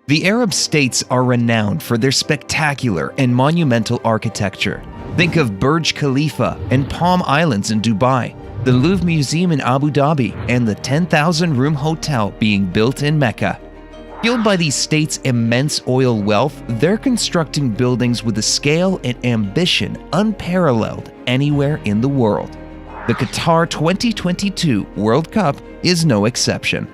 The Arab states are renowned for their spectacular and monumental architecture. Think of Burj Khalifa and Palm Islands in Dubai, the Louvre Museum in Abu Dhabi, and the 10,000-room hotel being built in Mecca. Fueled by these states' immense oil wealth, they're constructing buildings with a scale and ambition unparalleled anywhere in the world. The Qatar 2022 World Cup is no exception.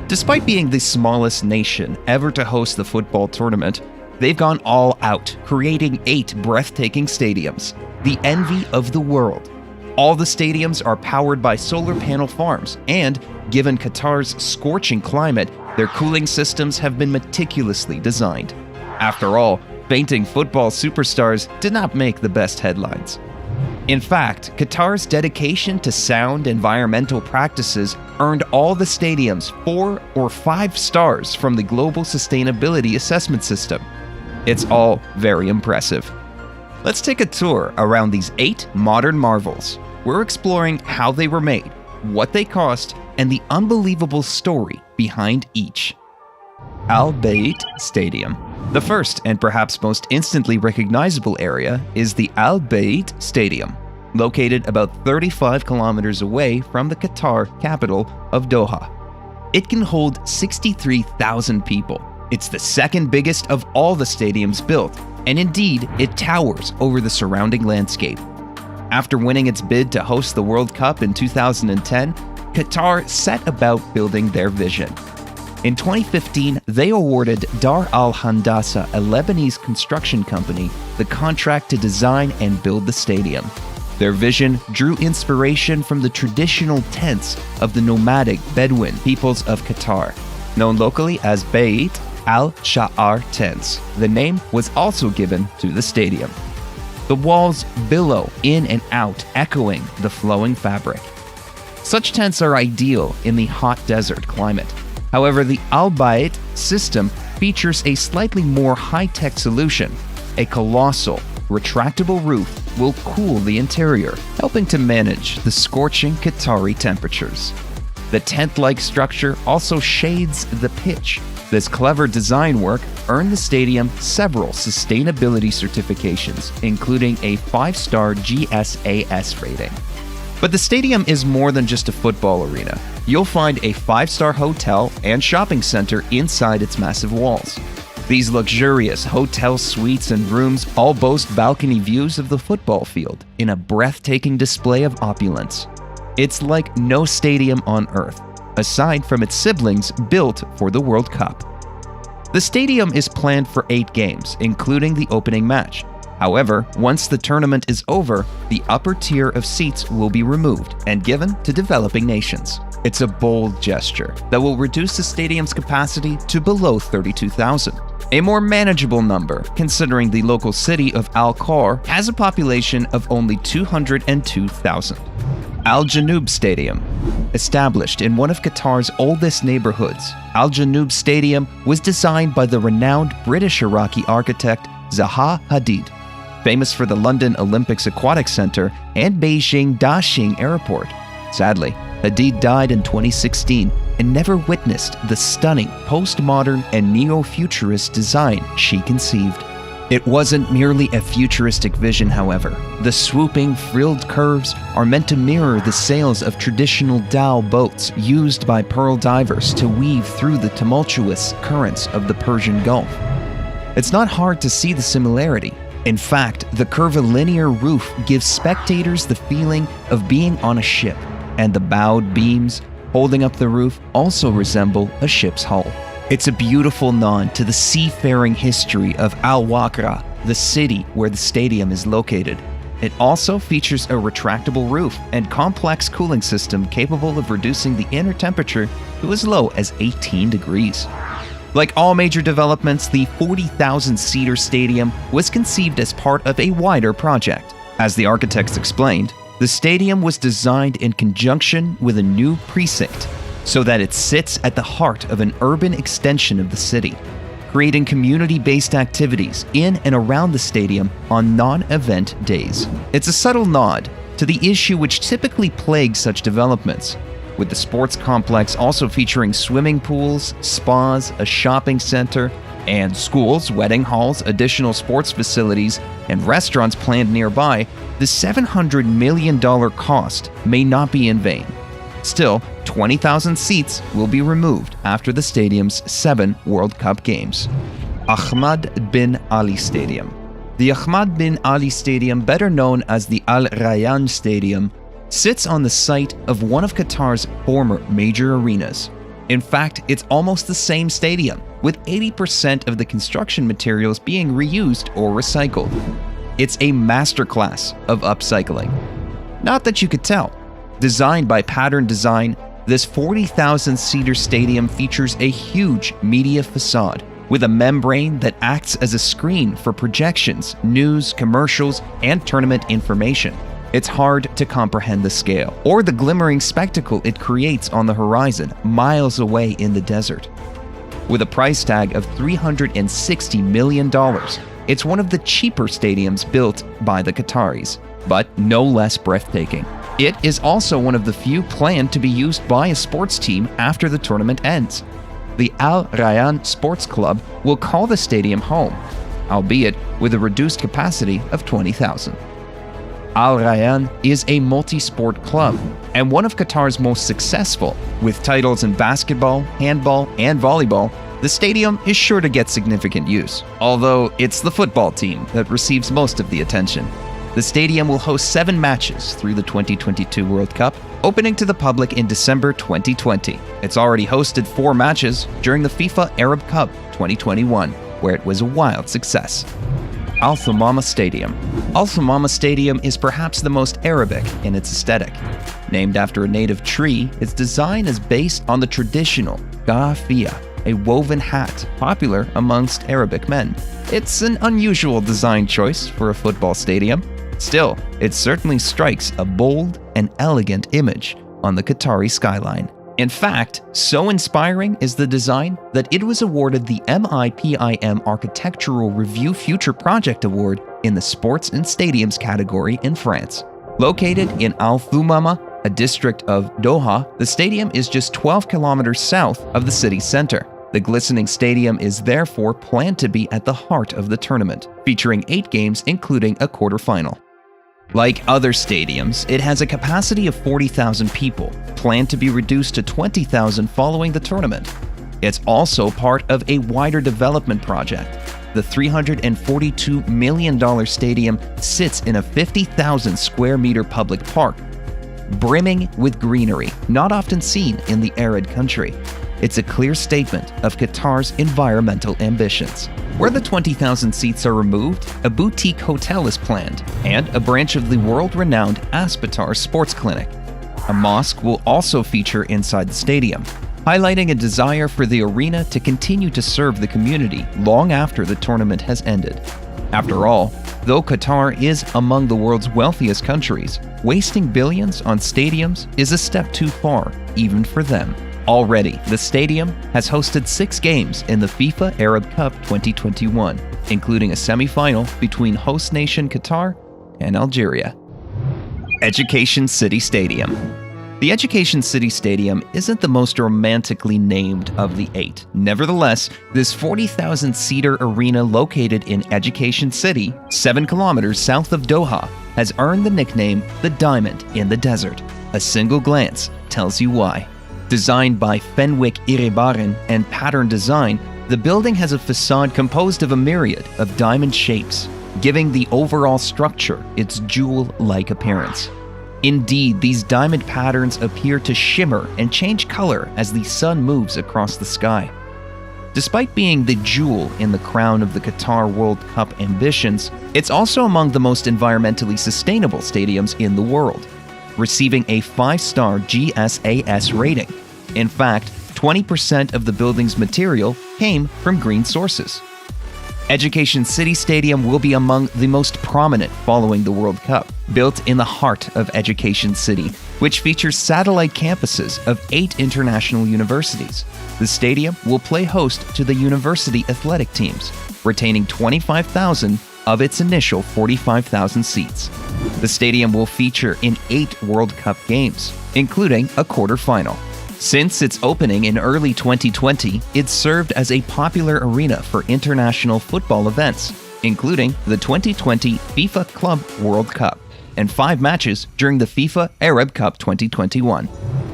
Despite being the smallest nation ever to host the football tournament, they've gone all out, creating 8 breathtaking stadiums, the envy of the world. All the stadiums are powered by solar panel farms, and given Qatar's scorching climate, their cooling systems have been meticulously designed. After all, fainting football superstars did not make the best headlines. In fact, Qatar's dedication to sound environmental practices earned all the stadiums 4 or 5 stars from the Global Sustainability Assessment System. It's all very impressive. Let's take a tour around these 8 modern marvels. We're exploring how they were made, what they cost, and the unbelievable story behind each. Al Bayt Stadium. The first and perhaps most instantly recognizable area is the Al Bayt Stadium, located about 35 kilometers away from the Qatar capital of Doha. It can hold 63,000 people. It's the second biggest of all the stadiums built, and indeed, it towers over the surrounding landscape. After winning its bid to host the World Cup in 2010, Qatar set about building their vision. In 2015, they awarded Dar Al Handasa, a Lebanese construction company, the contract to design and build the stadium. Their vision drew inspiration from the traditional tents of the nomadic Bedouin peoples of Qatar, known locally as Bayt al-Sha'ar tents. The name was also given to the stadium. The walls billow in and out, echoing the flowing fabric. Such tents are ideal in the hot desert climate. However, the Al Bayt system features a slightly more high-tech solution. A colossal, retractable roof will cool the interior, helping to manage the scorching Qatari temperatures. The tent-like structure also shades the pitch. This clever design work earned the stadium several sustainability certifications, including a 5-star GSAS rating. But the stadium is more than just a football arena. You'll find a 5-star hotel and shopping center inside its massive walls. These luxurious hotel suites and rooms all boast balcony views of the football field in a breathtaking display of opulence. It's like no stadium on earth, aside from its siblings built for the World Cup. The stadium is planned for 8 games, including the opening match. However, once the tournament is over, the upper tier of seats will be removed and given to developing nations. It's a bold gesture that will reduce the stadium's capacity to below 32,000. A more manageable number, considering the local city of Al Khor has a population of only 202,000. Al Janoub Stadium. Established in one of Qatar's oldest neighborhoods, Al Janoub Stadium was designed by the renowned British-Iraqi architect Zaha Hadid, famous for the London Olympics Aquatic Center and Beijing Daxing Airport. Sadly, Hadid died in 2016 and never witnessed the stunning postmodern and neo-futurist design she conceived. It wasn't merely a futuristic vision, however. The swooping, frilled curves are meant to mirror the sails of traditional dhow boats used by pearl divers to weave through the tumultuous currents of the Persian Gulf. It's not hard to see the similarity. In fact, the curvilinear roof gives spectators the feeling of being on a ship, and the bowed beams holding up the roof also resemble a ship's hull. It's a beautiful nod to the seafaring history of Al Waqra, the city where the stadium is located. It also features a retractable roof and complex cooling system capable of reducing the inner temperature to as low as 18 degrees. Like all major developments, the 40,000-seater stadium was conceived as part of a wider project. As the architects explained, the stadium was designed in conjunction with a new precinct so that it sits at the heart of an urban extension of the city, creating community-based activities in and around the stadium on non-event days. It's a subtle nod to the issue which typically plagues such developments: with the sports complex also featuring swimming pools, spas, a shopping center, and schools, wedding halls, additional sports facilities, and restaurants planned nearby. The $700 million cost may not be in vain. Still, 20,000 seats will be removed after the stadium's 7 World Cup games. Ahmad bin Ali Stadium. The Ahmad bin Ali Stadium, better known as the Al Rayyan Stadium, sits on the site of one of Qatar's former major arenas. In fact, it's almost the same stadium, with 80% of the construction materials being reused or recycled. It's a masterclass of upcycling. Not that you could tell. Designed by Pattern Design, this 40,000-seater stadium features a huge media facade with a membrane that acts as a screen for projections, news, commercials, and tournament information. It's hard to comprehend the scale or the glimmering spectacle it creates on the horizon, miles away in the desert. With a price tag of $360 million, it's one of the cheaper stadiums built by the Qataris, but no less breathtaking. It is also one of the few planned to be used by a sports team after the tournament ends. The Al Rayyan Sports Club will call the stadium home, albeit with a reduced capacity of 20,000. Al Rayyan is a multi-sport club and one of Qatar's most successful. With titles in basketball, handball, and volleyball, the stadium is sure to get significant use, although it's the football team that receives most of the attention. The stadium will host 7 matches through the 2022 World Cup, opening to the public in December 2020. It's already hosted 4 matches during the FIFA Arab Cup 2021, where it was a wild success. Al Thumama Stadium. Al Thumama Stadium is perhaps the most Arabic in its aesthetic. Named after a native tree, its design is based on the traditional gafia, a woven hat popular amongst Arabic men. It's an unusual design choice for a football stadium. Still, it certainly strikes a bold and elegant image on the Qatari skyline. In fact, so inspiring is the design that it was awarded the MIPIM Architectural Review Future Project Award in the Sports and Stadiums category in France. Located in Al Thumama, a district of Doha, the stadium is just 12 kilometers south of the city center. The glistening stadium is therefore planned to be at the heart of the tournament, featuring 8 games including a quarterfinal. Like other stadiums, it has a capacity of 40,000 people, planned to be reduced to 20,000 following the tournament. It's also part of a wider development project. The $342 million stadium sits in a 50,000 square meter public park, brimming with greenery, not often seen in the arid country. It's a clear statement of Qatar's environmental ambitions. Where the 20,000 seats are removed, a boutique hotel is planned, and a branch of the world-renowned Aspetar Sports Clinic. A mosque will also feature inside the stadium, highlighting a desire for the arena to continue to serve the community long after the tournament has ended. After all, though Qatar is among the world's wealthiest countries, wasting billions on stadiums is a step too far, even for them. Already, the stadium has hosted 6 games in the FIFA Arab Cup 2021, including a semi-final between host nation Qatar and Algeria. Education City Stadium. The Education City Stadium isn't the most romantically named of the 8. Nevertheless, this 40,000-seater arena located in Education City, 7 kilometers south of Doha, has earned the nickname the Diamond in the Desert. A single glance tells you why. Designed by Fenwick Irebaren and Pattern Design, the building has a facade composed of a myriad of diamond shapes, giving the overall structure its jewel-like appearance. Indeed, these diamond patterns appear to shimmer and change color as the sun moves across the sky. Despite being the jewel in the crown of the Qatar World Cup ambitions, it's also among the most environmentally sustainable stadiums in the world, receiving a 5-star GSAS rating. In fact, 20% of the building's material came from green sources. Education City Stadium will be among the most prominent following the World Cup, built in the heart of Education City, which features satellite campuses of 8 international universities. The stadium will play host to the university athletic teams, retaining 25,000 of its initial 45,000 seats. The stadium will feature in 8 World Cup games, including a quarterfinal. Since its opening in early 2020, it's served as a popular arena for international football events, including the 2020 FIFA Club World Cup and 5 matches during the FIFA Arab Cup 2021.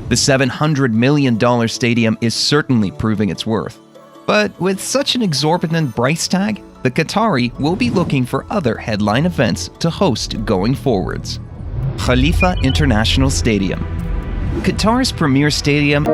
The $700 million stadium is certainly proving its worth. But with such an exorbitant price tag, the Qatari will be looking for other headline events to host going forwards. Khalifa International Stadium. Qatar's premier stadium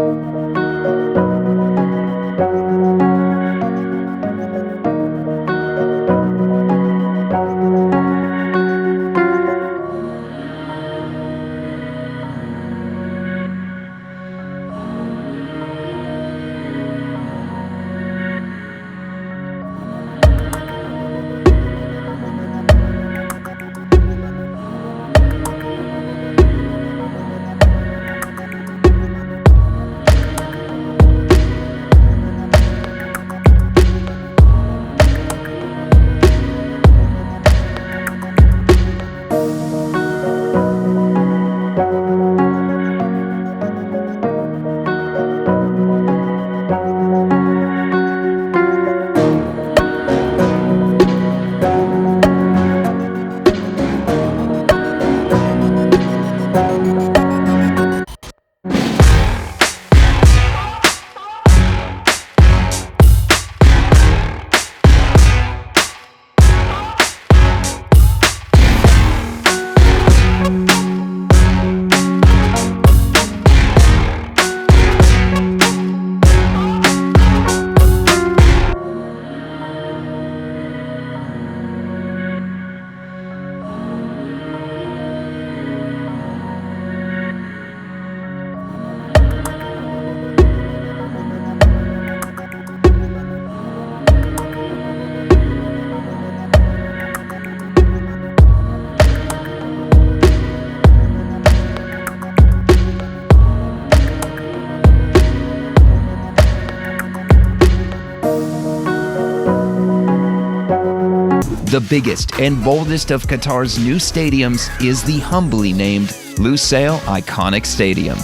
The biggest and boldest of Qatar's new stadiums is the humbly named Lusail Iconic Stadium.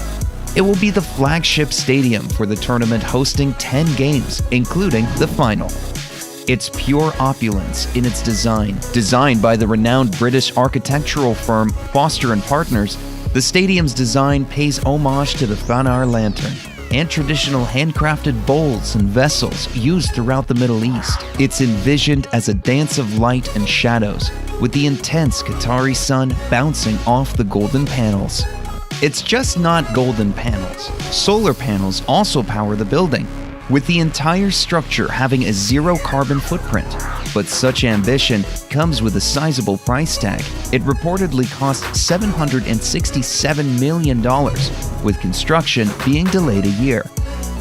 It will be the flagship stadium for the tournament, hosting 10 games, including the final. Its pure opulence in its design, designed by the renowned British architectural firm Foster & Partners, the stadium's design pays homage to the Fanar lantern and traditional handcrafted bowls and vessels used throughout the Middle East. It's envisioned as a dance of light and shadows, with the intense Qatari sun bouncing off the golden panels. It's just not golden panels. Solar panels also power the building, with the entire structure having a zero carbon footprint. But such ambition comes with a sizable price tag. It reportedly cost $767 million, with construction being delayed a year.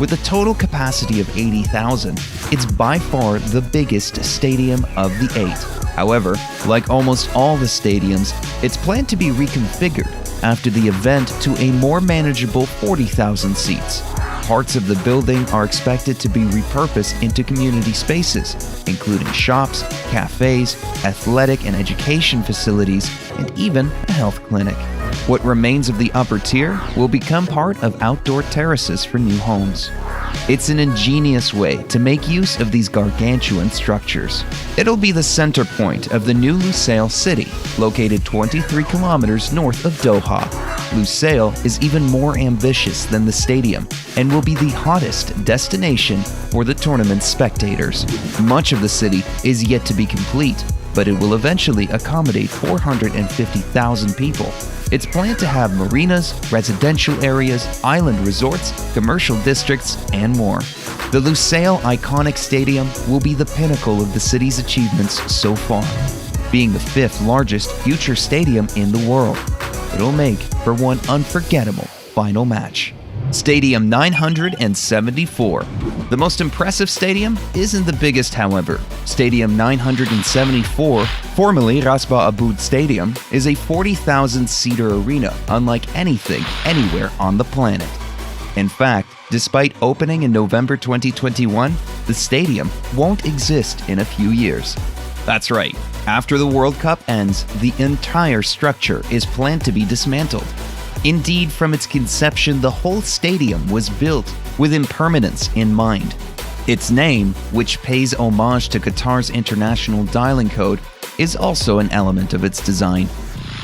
With a total capacity of 80,000, it's by far the biggest stadium of the 8. However, like almost all the stadiums, it's planned to be reconfigured after the event to a more manageable 40,000 seats. Parts of the building are expected to be repurposed into community spaces, including shops, cafes, athletic and education facilities, and even a health clinic. What remains of the upper tier will become part of outdoor terraces for new homes. It's an ingenious way to make use of these gargantuan structures. It'll be the center point of the new Lusail city, located 23 kilometers north of Doha. Lusail is even more ambitious than the stadium and will be the hottest destination for the tournament's spectators. Much of the city is yet to be complete, but it will eventually accommodate 450,000 people. It's planned to have marinas, residential areas, island resorts, commercial districts, and more. The Lusail Iconic Stadium will be the pinnacle of the city's achievements so far, being the 5th largest future stadium in the world. It'll make for one unforgettable final match. Stadium 974. The most impressive stadium isn't the biggest, however. Stadium 974, formerly Rasba Aboud Stadium, is a 40,000-seater arena unlike anything anywhere on the planet. In fact, despite opening in November 2021, the stadium won't exist in a few years. That's right. After the World Cup ends, the entire structure is planned to be dismantled. Indeed, from its conception, the whole stadium was built with impermanence in mind. Its name, which pays homage to Qatar's international dialing code, is also an element of its design.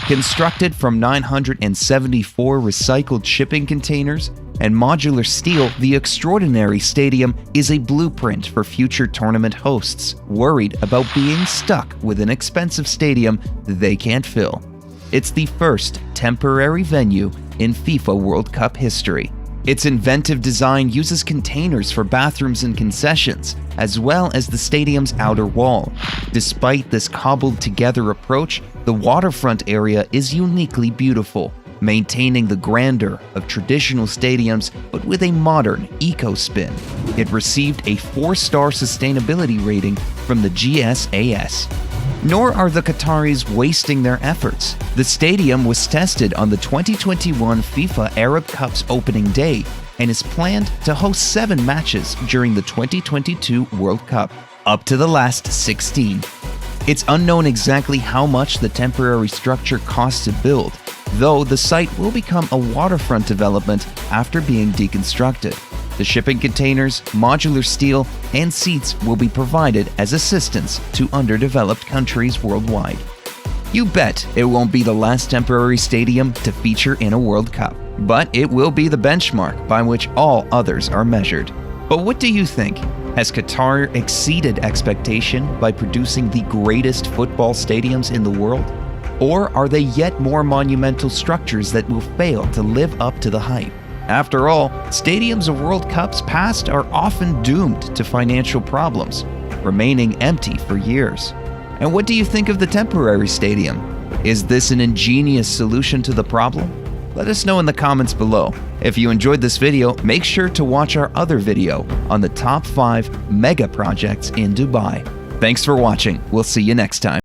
Constructed from 974 recycled shipping containers and modular steel, the extraordinary stadium is a blueprint for future tournament hosts worried about being stuck with an expensive stadium they can't fill. It's the first temporary venue in FIFA World Cup history. Its inventive design uses containers for bathrooms and concessions, as well as the stadium's outer wall. Despite this cobbled-together approach, the waterfront area is uniquely beautiful, maintaining the grandeur of traditional stadiums but with a modern eco-spin. It received a 4-star sustainability rating from the GSAS. Nor are the Qataris wasting their efforts. The stadium was tested on the 2021 FIFA Arab Cup's opening day and is planned to host 7 matches during the 2022 World Cup, up to the last 16. It's unknown exactly how much the temporary structure cost to build, though the site will become a waterfront development after being deconstructed. The shipping containers, modular steel, and seats will be provided as assistance to underdeveloped countries worldwide. You bet it won't be the last temporary stadium to feature in a World Cup, but it will be the benchmark by which all others are measured. But what do you think? Has Qatar exceeded expectation by producing the greatest football stadiums in the world? Or are they yet more monumental structures that will fail to live up to the hype? After all, stadiums of World Cups past are often doomed to financial problems, remaining empty for years. And what do you think of the temporary stadium? Is this an ingenious solution to the problem? Let us know in the comments below. If you enjoyed this video, make sure to watch our other video on the top 5 mega projects in Dubai. Thanks for watching. We'll see you next time.